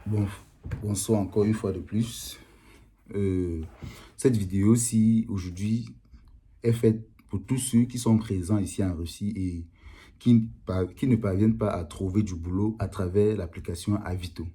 Bon, bonsoir encore une fois de plus. Cette vidéo-ci, aujourd'hui, est faite pour tous ceux qui sont présents ici en Russie et qui ne parviennent pas à trouver du boulot à travers l'application Avito.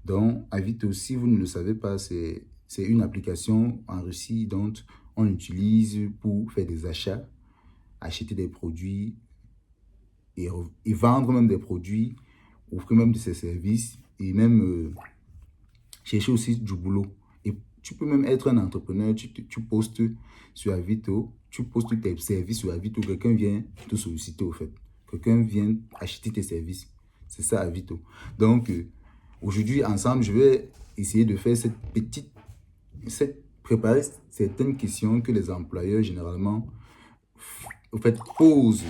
Donc, Avito, si vous ne le savez pas, c'est une application en Russie dont on utilise pour faire des achats, acheter des produits et vendre même des produits, offrir même de ses services et même chercher aussi du boulot. Et tu peux même être un entrepreneur, tu postes sur Avito, tu postes tes services sur Avito, quelqu'un vient te solliciter au fait. Quelqu'un vient acheter tes services. C'est ça Avito. Donc, aujourd'hui, ensemble, je vais essayer de faire préparer certaines questions que les employeurs généralement au fait, posent,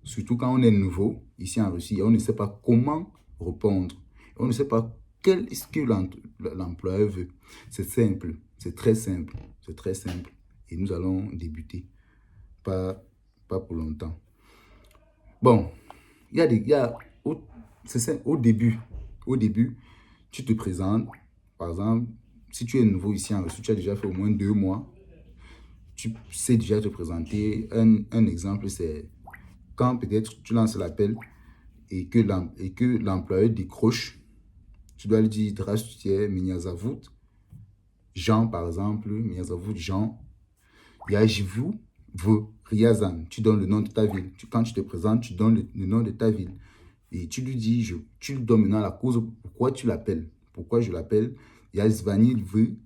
surtout quand on est nouveau ici en Russie, et on ne sait pas comment répondre. On ne sait pas quel est ce que l'employeur veut. C'est simple, c'est très simple, c'est très simple. Et nous allons débuter, pas pour longtemps. Bon, il y a c'est ça, au début, tu te présentes, par exemple, si tu es nouveau ici en Russie, tu as déjà fait au moins 2 mois, tu sais déjà te présenter. Un exemple, c'est quand peut-être tu lances l'appel et que l'employeur décroche, tu dois lui dire, Здравствуйте, меня зовут Jean, par exemple, меня зовут Jean. Я живу в Ryazan. Tu donnes le nom de ta ville. Quand tu te présentes, tu donnes le nom de ta ville. Et tu lui dis, tu lui donnes maintenant la cause, pourquoi tu l'appelles. Pourquoi je l'appelle? Я звонил в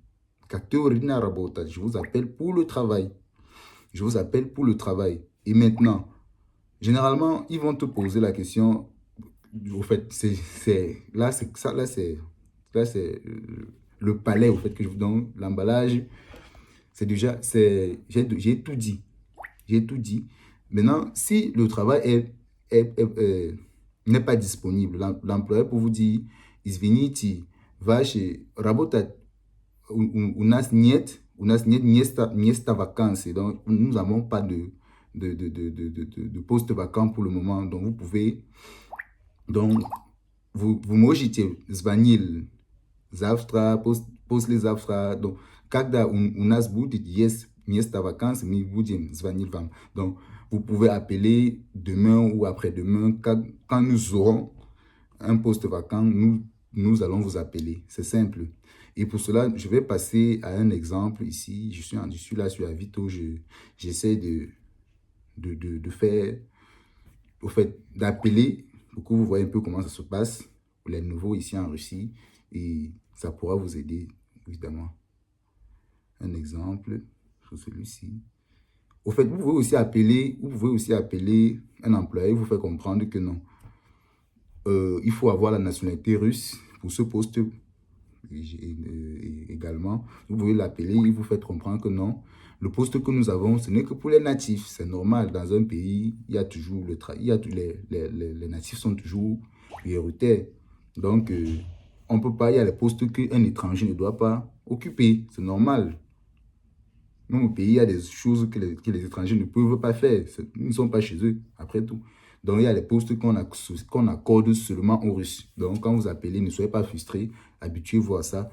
который на работать. Je vous appelle pour le travail. Je vous appelle pour le travail. Et maintenant, généralement, ils vont te poser la question. Au fait, là, c'est le palais, au fait, que je vous donne. L'emballage, c'est déjà, j'ai tout dit. J'ai tout dit. Maintenant, si le travail n'est pas disponible, l'employeur peut vous dire, извините, ваше работать у нас нет места вакансии. Donc, nous n'avons pas de poste vacant pour le moment. Donc, vous pouvez, donc, vous можете звонил завтра, послезавтра. Donc, когда у нас будет есть место вакансии, мы будем звонить вам. Donc, vous pouvez appeler demain ou après-demain. Quand nous aurons un poste vacant, nous allons vous appeler. C'est simple. Et pour cela, je vais passer à un exemple ici. Je suis là sur Avito. J'essaie de faire, au fait, d'appeler pour que vous voyez un peu comment ça se passe pour les nouveaux ici en Russie. Et ça pourra vous aider, évidemment. Un exemple sur celui-ci. Au fait, vous pouvez aussi appeler un employé, vous faire comprendre que non. Il faut avoir la nationalité russe pour ce poste également. Vous pouvez l'appeler, il vous fait comprendre que non. Le poste que nous avons, ce n'est que pour les natifs. C'est normal, dans un pays, il y a toujours le travail. Les natifs sont toujours prioritaires. Donc, on peut pas, il y a les postes qu'un étranger ne doit pas occuper. C'est normal. Même au pays, il y a des choses que les étrangers ne peuvent pas faire. Ils ne sont pas chez eux, après tout. Donc, il y a les postes qu'on accorde seulement aux Russes. Donc, quand vous appelez, ne soyez pas frustrés. Habituez-vous à ça.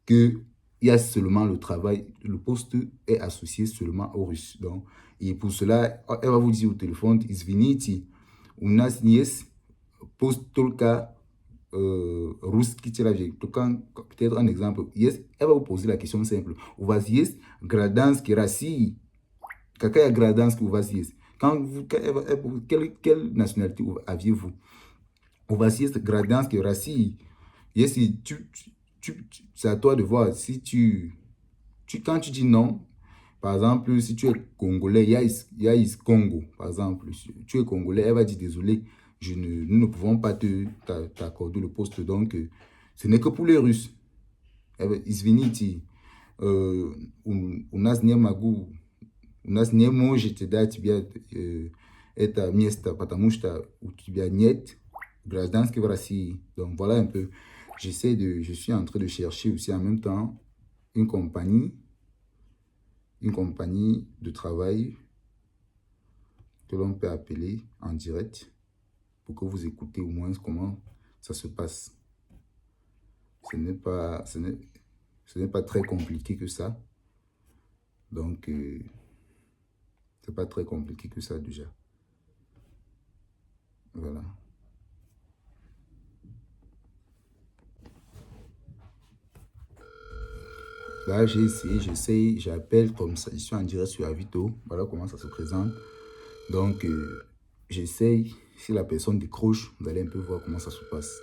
Qu'il y a seulement le travail. Le poste est associé seulement aux Russes. Donc, et pour cela, elle va vous dire au téléphone, извините, у нас есть poste только русский человек. Peut-être un exemple. Yes, elle va vous poser la question simple. У вас есть гражданский России? Какая гражданский у вас есть? Quelle nationalité aviez-vous? У вас есть гражданский России? Yes, c'est à toi de voir. Si quand tu dis non, par exemple, si tu es congolais, il y a Congo, par exemple. Si tu es congolais, elle va dire désolé, nous ne pouvons pas t'accorder le poste. Donc, ce n'est que pour les Russes. Извините, у нас не можете дать тебе это место, потому что у тебя нет гражданского в России. Donc, voilà un peu. Je suis en train de chercher aussi en même temps une compagnie de travail que l'on peut appeler en direct pour que vous écoutez au moins comment ça se passe. ce n'est pas très compliqué que ça. Donc, c'est pas très compliqué que ça déjà. Voilà. Là, j'ai essayé, j'essaye, j'appelle comme ça. Je suis en direct sur Avito. Voilà comment ça se présente. Donc, j'essaye. Si la personne décroche, vous allez un peu voir comment ça se passe.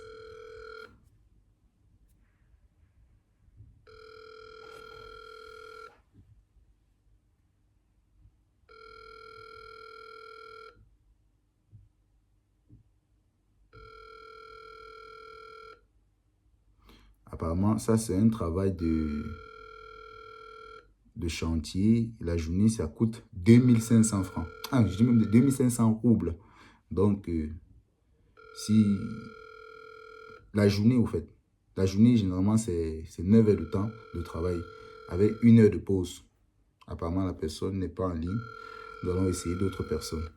Apparemment, ça, c'est un travail de chantier. La journée, ça coûte 2500 francs. Ah, je dis même 2500 roubles. Donc, si la journée, au fait, la journée, généralement, c'est 9 heures de temps de travail avec 1 heure de pause. Apparemment, la personne n'est pas en ligne. Nous allons essayer d'autres personnes.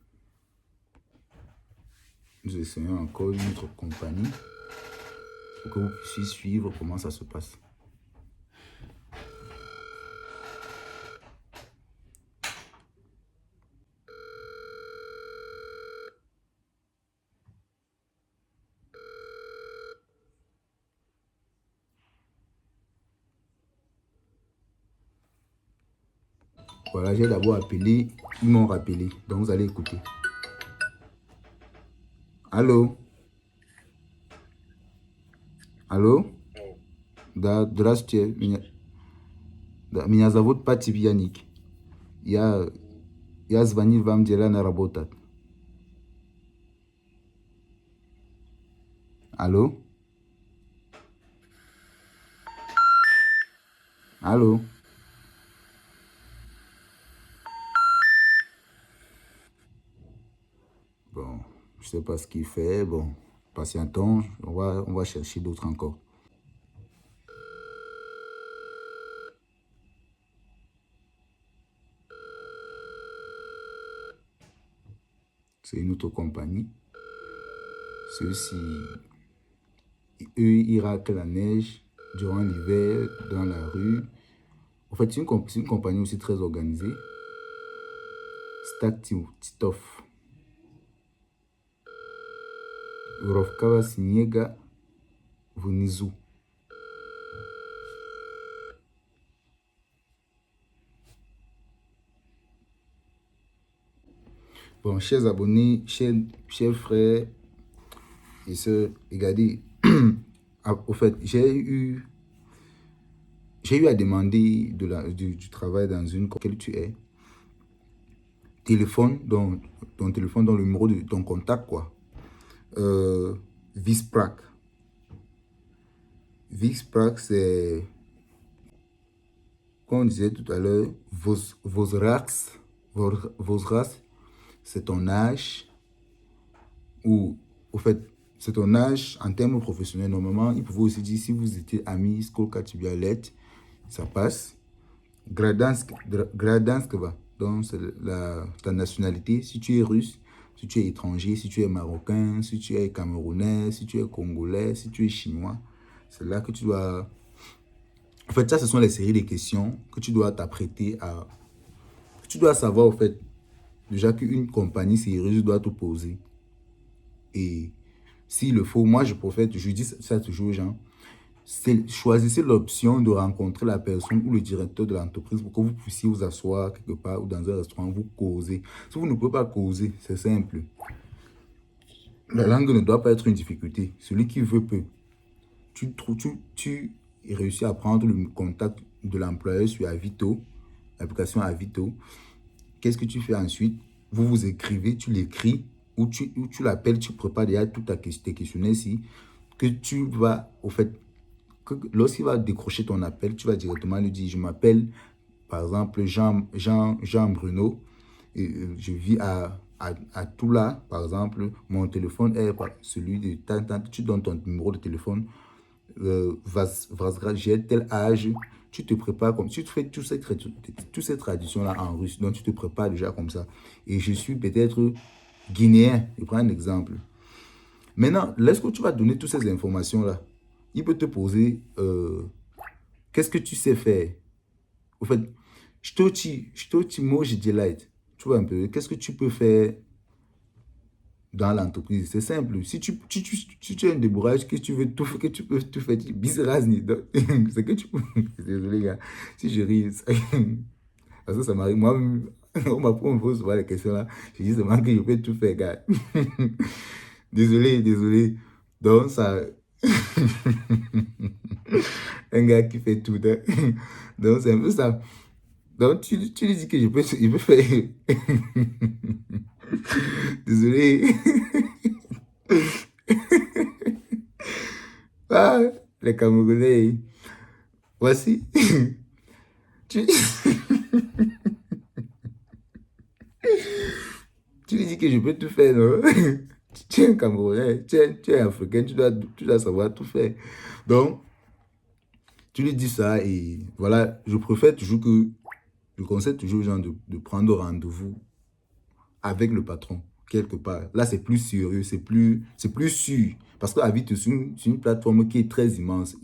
Nous essayons encore une autre compagnie pour que vous puissiez suivre comment ça se passe. Voilà, j'ai d'abord appelé, ils m'ont rappelé. Donc, vous allez écouter. Allô? Allô? Да, здравствуйте. Меня зовут Патив Яник. Я звонил вам, дела на работу. Allô? Allô? Bon, je sais pas ce qu'il fait. Bon, patientons. On va chercher d'autres encore. C'est une autre compagnie. Ceux-ci, eux, ils raclent la neige durant l'hiver dans la rue. En fait, c'est une compagnie aussi très organisée. Stativ, Titoff. Urovkava Siniega, Vunizu. Bon, chers abonnés, chers frères et sœurs, regardez, au fait, j'ai eu à demander du travail dans une laquelle tu es. Téléphone, ton téléphone, dans le numéro de ton contact, quoi. Visprac. Visprac, c'est, comme on disait tout à l'heure, vos races, c'est ton âge, ou, au fait, c'est ton âge en termes professionnels. Normalement, il pouvait aussi dire si vous étiez amis, Skolka Tibialet, ça passe. Gradansk va. Donc, c'est ta nationalité. Si tu es russe, si tu es étranger, si tu es marocain, si tu es camerounais, si tu es congolais, si tu es chinois, c'est là que tu dois... En fait, ça, ce sont les séries de questions que tu dois t'apprêter à... Tu dois savoir, en fait, déjà qu'une compagnie sérieuse doit te poser. Et s'il le faut, moi, je dis ça toujours aux gens, choisissez l'option de rencontrer la personne ou le directeur de l'entreprise pour que vous puissiez vous asseoir quelque part ou dans un restaurant, vous causer. Si vous ne pouvez pas causer, c'est simple. La langue ne doit pas être une difficulté. Celui qui veut peut. Tu réussis à prendre le contact de l'employeur sur Avito, l'application Avito. Qu'est-ce que tu fais ensuite? Vous vous écrivez, tu l'écris ou tu l'appelles, tu prépares déjà tout tes questionnaires ici, que tu vas, au fait, lorsqu'il va décrocher ton appel, tu vas directement lui dire, je m'appelle, par exemple, Jean Bruno, et je vis à Toula, par exemple, mon téléphone est celui de tu donnes ton numéro de téléphone, j'ai tel âge, tu te prépares comme, tu fais toutes ces traditions-là en russe, donc tu te prépares déjà comme ça. Et je suis peut-être guinéen, je prends un exemple. Maintenant, lorsque tu vas donner toutes ces informations-là, il peut te poser qu'est-ce que tu sais faire? En fait, что tu можешь делать? Tu vois un peu, qu'est-ce que tu peux faire dans l'entreprise? C'est simple. Si tu as un débourrage, que tu veux tout, que tu peux tout faire, bis razni. C'est que tu peux. Désolé, gars. Si je ris, parce que ça m'arrive. Moi, on me pose souvent les questions là. Je dis seulement que je peux tout faire, gars. Désolé, désolé. Donc, ça. Un gars qui fait tout. Donc, c'est un peu ça. Donc, tu lui dis que je peux faire. Désolé. Ah, les Camerounais. Voici. Tu, tu lui dis que je peux tout faire, non? Tu es un Camerounais, tu es africain, tu dois savoir tout faire. Donc, tu lui dis ça et voilà, je préfère toujours que, je conseille toujours aux gens de prendre rendez-vous avec le patron, quelque part. Là, c'est plus sérieux, c'est plus sûr. Parce que Avito, c'est une plateforme qui est très immense.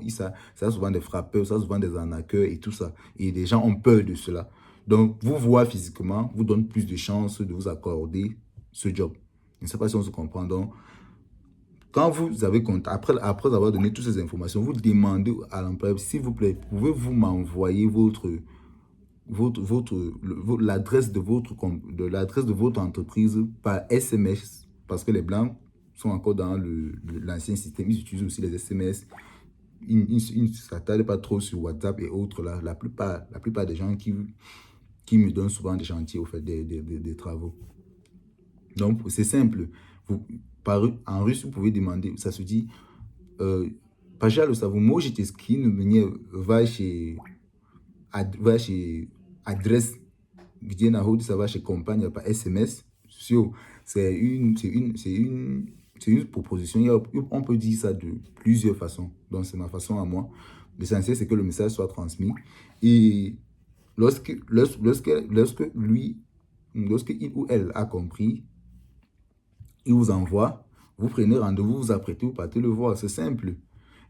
Ça a souvent des frappeurs, ça a souvent des arnaqueurs et tout ça. Et les gens ont peur de cela. Donc, vous voir physiquement vous donne plus de chances de vous accorder ce job. Je ne sais pas si on se comprend. Donc, quand vous avez contact, après avoir donné toutes ces informations, vous demandez à l'employeur, s'il vous plaît, pouvez-vous m'envoyer l'adresse de votre entreprise par SMS, parce que les Blancs sont encore dans l'ancien système, ils utilisent aussi les SMS, ils ne s'attardent pas trop sur WhatsApp et autres. Là. La plupart des gens qui me donnent souvent des chantiers, au fait, des travaux. Donc, c'est simple. En russe, vous pouvez demander, ça se dit, пожалуйста, вы можете скинуть мне ваши adresse где находится ваша компания par SMS. C'est une proposition. On peut dire ça de plusieurs façons. Donc, c'est ma façon à moi. L'essentiel, c'est que le message soit transmis. Et lorsque il ou elle a compris, il vous envoie, vous prenez rendez-vous, vous apprêtez, vous partez le voir. C'est simple.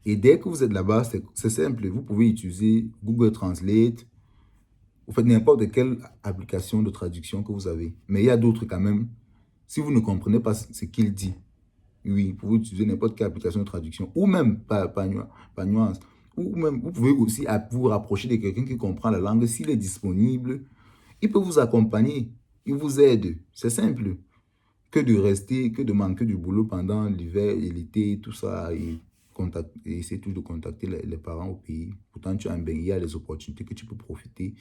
Et dès que vous êtes là-bas, c'est simple. Vous pouvez utiliser Google Translate. Vous faites n'importe quelle application de traduction que vous avez. Mais il y a d'autres quand même. Si vous ne comprenez pas ce qu'il dit, oui, vous pouvez utiliser n'importe quelle application de traduction. Ou même, pas nuance. Ou même, vous pouvez aussi vous rapprocher de quelqu'un qui comprend la langue. S'il est disponible, il peut vous accompagner. Il vous aide. C'est simple. Que de manquer du boulot pendant l'hiver et l'été, tout ça, et essayer toujours de contacter les parents au pays. Pourtant, il y a des opportunités que tu peux profiter.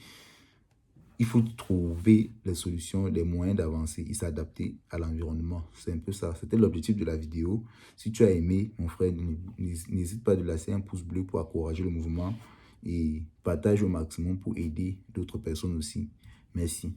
Il faut trouver les solutions, les moyens d'avancer et s'adapter à l'environnement. C'est un peu ça. C'était l'objectif de la vidéo. Si tu as aimé, mon frère, n'hésite pas de laisser un pouce bleu pour encourager le mouvement et partage au maximum pour aider d'autres personnes aussi. Merci.